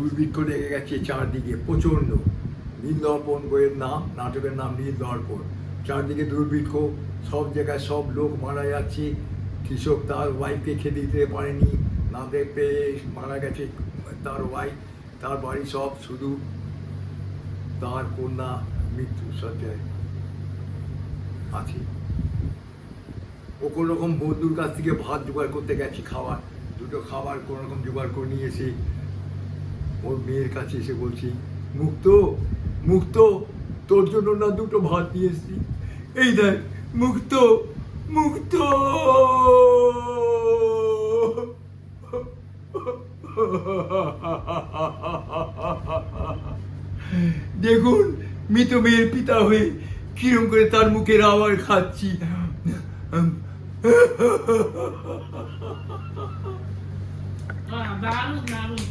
দুর্ভিক্ষ লেগে গেছে চারদিকে প্রচণ্ড। নীলদর্পণ বইয়ের নাম, নাটকের নাম নীলদর্পণ। চারদিকে দুর্ভিক্ষ, সব জায়গায় সব লোক মারা যাচ্ছে। কৃষক তার ওয়াইফকে খেতে দিতে পারেনি, না পেয়ে মারা গেছে তার ওয়াইফ, তার বাড়ি সব, শুধু তার কন্যা মৃত্যুর শয্যায় আছে। ও কোনো রকম বন্ধুর কাছ থেকে ভাত জোগাড় করতে গেছে, খাবার, দুটো খাবার কোনো রকম জোগাড় করে নিয়ে এসে ওর মেয়ের কাছে এসে বলছি, মুক্ত মুক্ত, তোর জন্য না দুটো ভাত নিয়ে এসছি, এই দেখ মুক্ত মুক্ত। দেখুন মৃত মেয়ের পিতা হয়ে কিরম করে তার মুখের আওয়াজ খাচ্ছি। দারুণ দারুণ।